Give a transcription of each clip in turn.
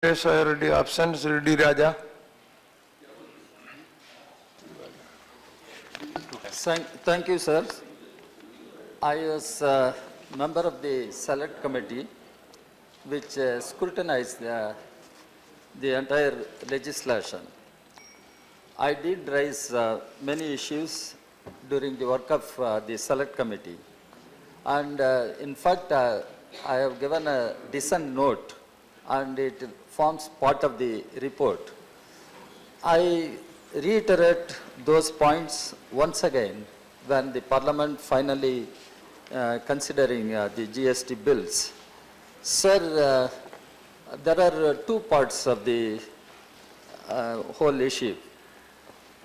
Yes, I already absent. Sri D. Rajya. Thank you, sir. I was a member of the select committee which scrutinized the entire legislation. I did raise many issues during the work of the select committee. And in fact, I have given a dissent note and it forms part of the report. I reiterate those points once again when the Parliament finally considering the GST bills. Sir, there are two parts of the whole issue.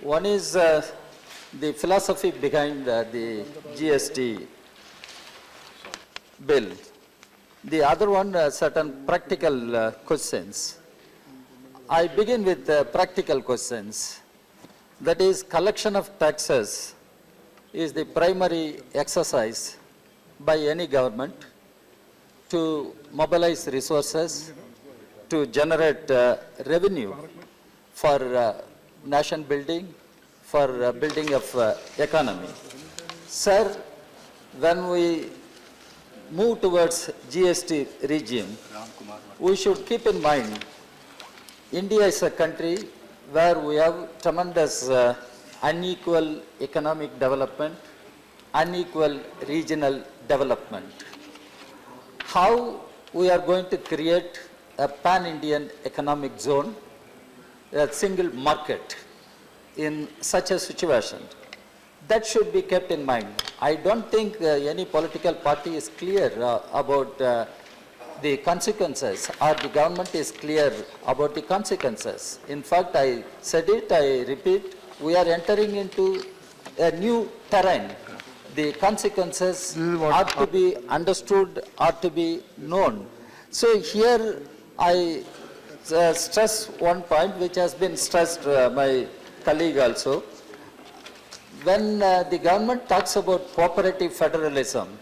One is the philosophy behind the GST bill. The other one, certain practical questions. I begin with practical questions. That is, collection of taxes is the primary exercise by any government to mobilize resources to generate revenue for nation building, for building of economy. Sir, when we move towards GST regime, we should keep in mind India is a country where we have tremendous unequal economic development, unequal regional development. How we are going to create a pan-Indian economic zone, a single market in such a situation? That should be kept in mind. I don't think any political party is clear about the consequences, or the government is clear about the consequences. In fact, I said it, I repeat, we are entering into a new terrain. The consequences are to be understood, are to be known. So here I stress one point which has been stressed by my colleague also. When the government talks about cooperative federalism,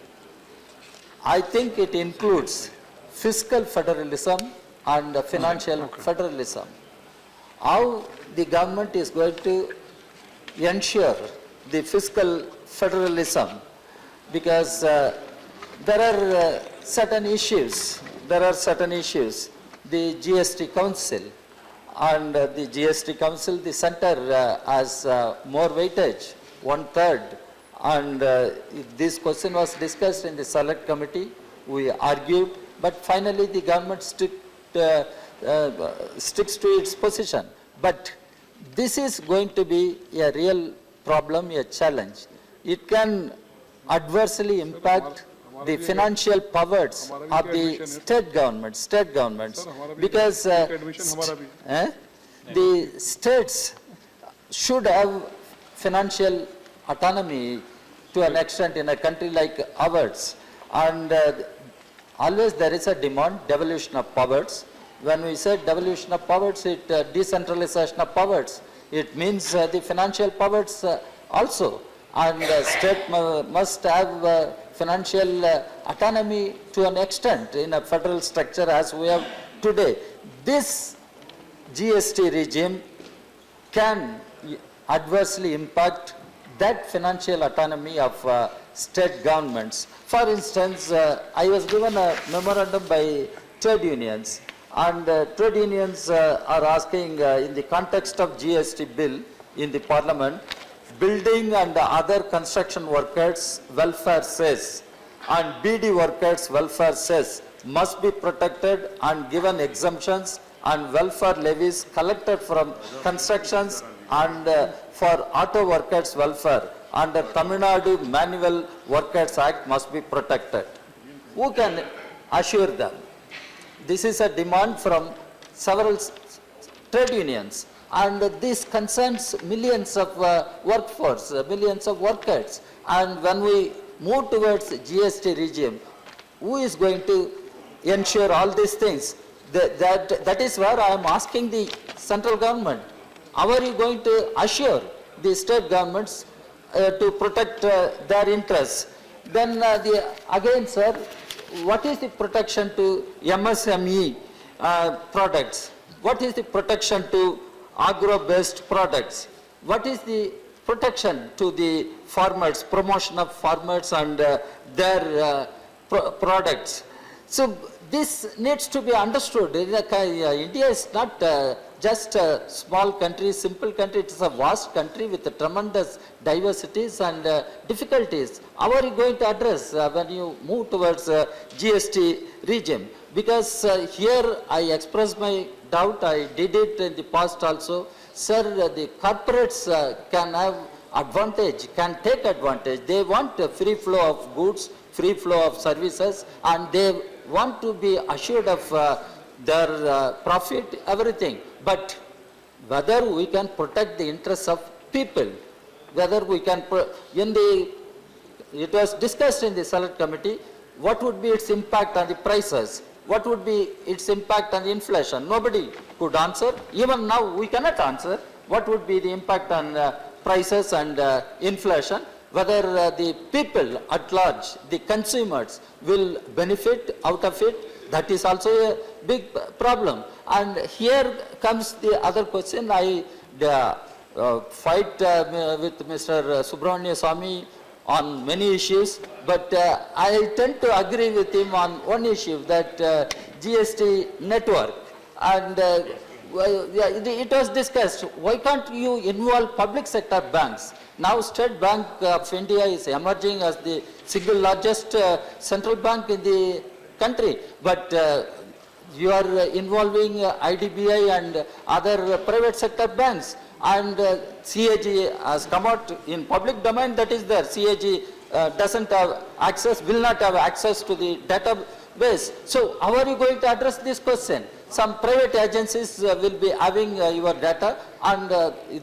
I think it includes fiscal federalism and financial federalism. How the government is going to ensure the fiscal federalism, because there are certain issues. The GST Council and the GST Council, the center has more weightage, 1/3. And this question was discussed in the select committee. We argued, but finally the government sticks to its position. But this is going to be a real problem, a challenge. It can adversely impact the financial powers of the state governments, because the states should have financial autonomy to an extent in a country like ours. And always there is a demand, devolution of powers. When we say devolution of powers, it decentralization of powers. It means the financial powers also. And state must have financial autonomy to an extent in a federal structure as we have today. This GST regime can adversely impact that financial autonomy of state governments. For instance, I was given a memorandum by trade unions, and trade unions are asking in the context of GST bill in the Parliament, building and other construction workers' welfare cess and BD workers' welfare cess must be protected and given exemptions, and welfare levies collected from constructions and for auto workers' welfare under Tamil Nadu Manual Workers Act must be protected. Who can assure them? This is a demand from several trade unions, and this concerns millions of workforce, millions of workers. And when we move towards GST regime, who is going to ensure all these things? That is where I am asking the central government. How are you going to assure the state governments to protect their interests? Then again, sir, what is the protection to MSME products? What is the protection to agro-based products? What is the protection to the farmers, promotion of farmers and their products? So this needs to be understood. India is not just a small country, simple country. It is a vast country with tremendous diversities and difficulties. How are you going to address when you move towards GST regime? Because here I expressed my doubt. I did it in the past also. Sir, the corporates can have advantage, can take advantage. They want a free flow of goods, free flow of services, and they want to be assured of their profit, everything. But whether we can protect the interests of people, whether we can, it was discussed in the Select Committee, what would be its impact on the prices? What would be its impact on the inflation? Nobody could answer. Even now we cannot answer what would be the impact on prices and inflation, whether the people at large, the consumers will benefit out of it. That is also a big problem. And here comes the other question. I fight with Mr. Subramania Swamy on many issues, but I tend to agree with him on one issue, that GST network. And it was discussed, why can't you involve public sector banks? Now State Bank of India is emerging as the single largest central bank in the country, but you are involving IDBI and other private sector banks, and CAG has come out in public domain, that is there. CAG doesn't have access, will not have access to the database. So how are you going to address this question? Some private agencies will be having your data, and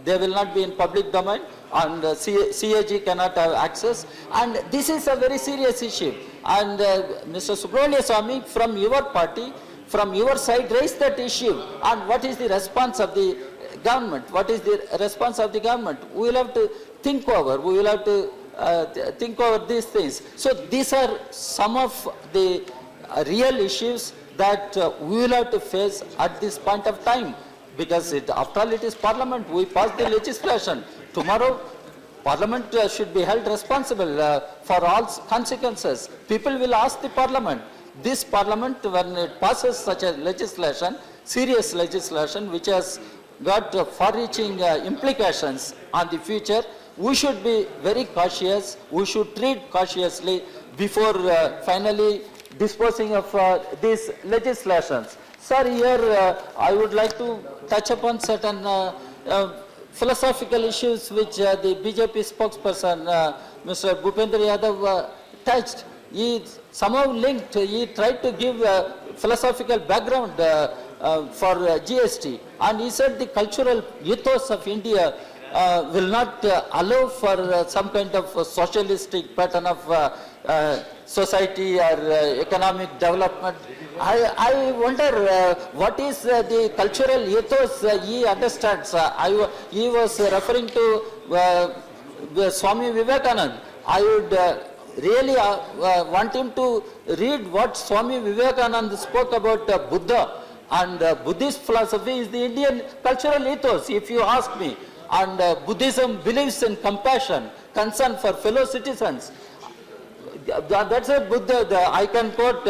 they will not be in public domain, and CAG cannot have access, and this is a very serious issue. And Mr. Subramania Swamy, from your party, from your side, raised that issue. And what is the response of the government? What is the response of the government? We will have to think over. We will have to think over these things. So these are some of the real issues that we will have to face at this point of time, because after all it is Parliament. We pass the legislation. Tomorrow Parliament should be held responsible for all consequences. People will ask the Parliament. This Parliament, when it passes such a legislation, serious legislation which has got far-reaching implications on the future, we should be very cautious. We should treat cautiously before finally disposing of these legislations. Sir, here I would like to touch upon certain philosophical issues which the BJP spokesperson, Mr. Bhupendra Yadav, touched. He somehow linked, he tried to give a philosophical background for GST, and he said the cultural ethos of India will not allow for some kind of socialistic pattern of society or economic development. I wonder what is the cultural ethos he understands. He was referring to Swami Vivekananda. I would really want him to read what Swami Vivekananda spoke about Buddha, and Buddhist philosophy is the Indian cultural ethos, if you ask me. And Buddhism believes in compassion, concern for fellow citizens. That's a Buddha. I can quote.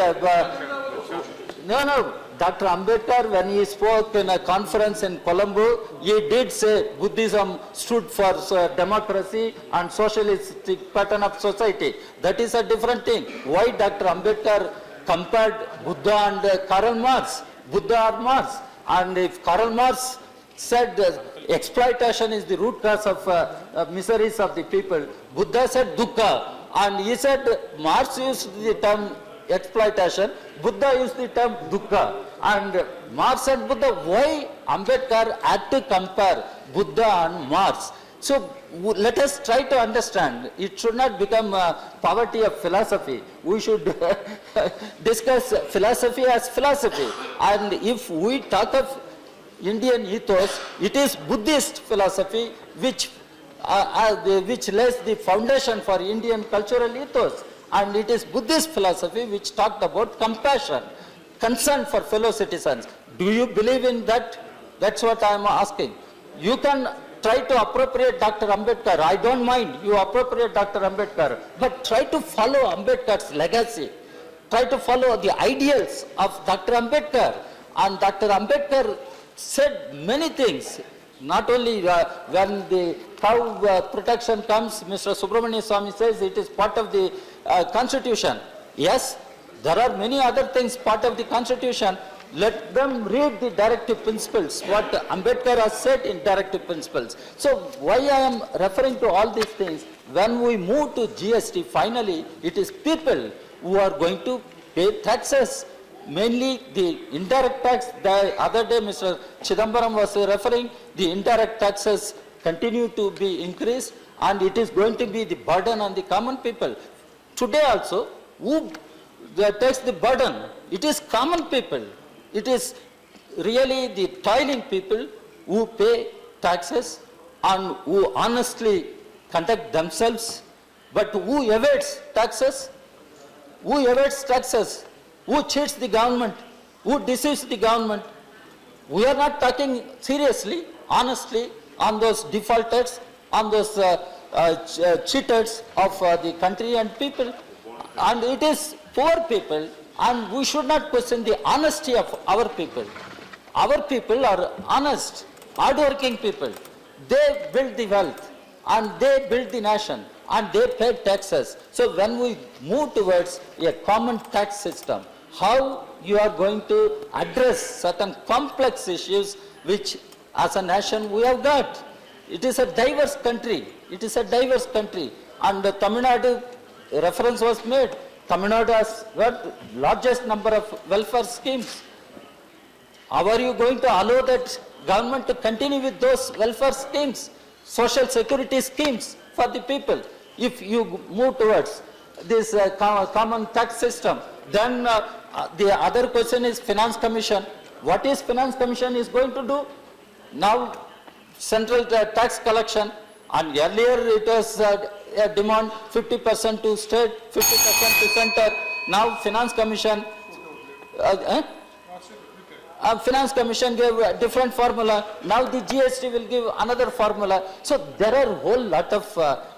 No. Dr. Ambedkar, when he spoke in a conference in Colombo, he did say Buddhism stood for democracy and socialistic pattern of society. That is a different thing. Why Dr. Ambedkar compared Buddha and Karl Marx? Buddha or Marx? And if Karl Marx said exploitation is the root cause of miseries of the people, Buddha said dukkha. And he said Marx used the term exploitation, Buddha used the term dukkha. And Marx and Buddha, why Ambedkar had to compare Buddha and Marx? So let us try to understand. It should not become poverty of philosophy. We should discuss philosophy as philosophy. And if we talk of Indian ethos, it is Buddhist philosophy which lays the foundation for Indian cultural ethos. And it is Buddhist philosophy which talked about compassion, concern for fellow citizens. Do you believe in that? That's what I am asking. You can try to appropriate Dr. Ambedkar. I don't mind you appropriate Dr. Ambedkar, but try to follow Ambedkar's legacy. Try to follow the ideals of Dr. Ambedkar. And Dr. Ambedkar said many things. Not only when the cow protection comes, Mr. Subramania Swamy says it is part of the constitution. Yes, there are many other things part of the constitution. Let them read the directive principles, what Ambedkar has said in directive principles. So why I am referring to all these things, when we move to GST, finally, it is people who are going to pay taxes, mainly the indirect tax. The other day, Mr. Chidambaram was referring, the indirect taxes continue to be increased, and it is going to be the burden on the common people. Today also, who takes the burden? It is common people. It is really the toiling people who pay taxes and who honestly conduct themselves, but who evades taxes? Who evades taxes? Who cheats the government? Who deceives the government? We are not talking seriously, honestly, on those defaulters, on those cheaters of the country and people. And it is poor people, and we should not question the honesty of our people. Our people are honest, hardworking people. They build the wealth, and they build the nation, and they pay taxes. So when we move towards a common tax system, how you are going to address certain complex issues which as a nation we have got. It is a diverse country. It is a diverse country. And the Tamil Nadu reference was made. Tamil Nadu has got largest number of welfare schemes. How are you going to allow that government to continue with those welfare schemes, social security schemes for the people? If you move towards this common tax system, then the other question is Finance Commission. What is Finance Commission is going to do? Now, central tax collection, and earlier it was a demand 50% to state, 50% to center. Now Finance Commission, Finance Commission gave a different formula. Now the GST will give another formula. So there are a whole lot of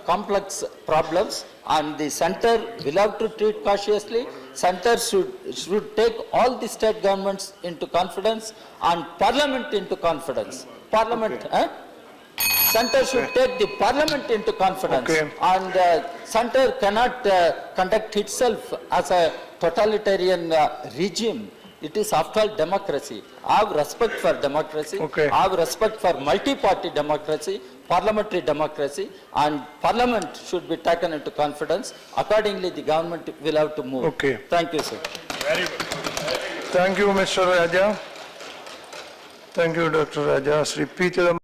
complex problems, and the center will have to treat cautiously. Center should take all the state governments into confidence and parliament into confidence. Parliament, center should take the parliament into confidence. Okay. And center cannot conduct itself as a totalitarian regime. It is after all democracy. I have respect for democracy. Okay. I have respect for multi-party democracy, parliamentary democracy, and parliament should be taken into confidence. Accordingly, the government will have to move. Okay. Thank you, sir. Thank you, Mr. Raja. Thank you, Dr. Raja. Sri P. Chidambaram.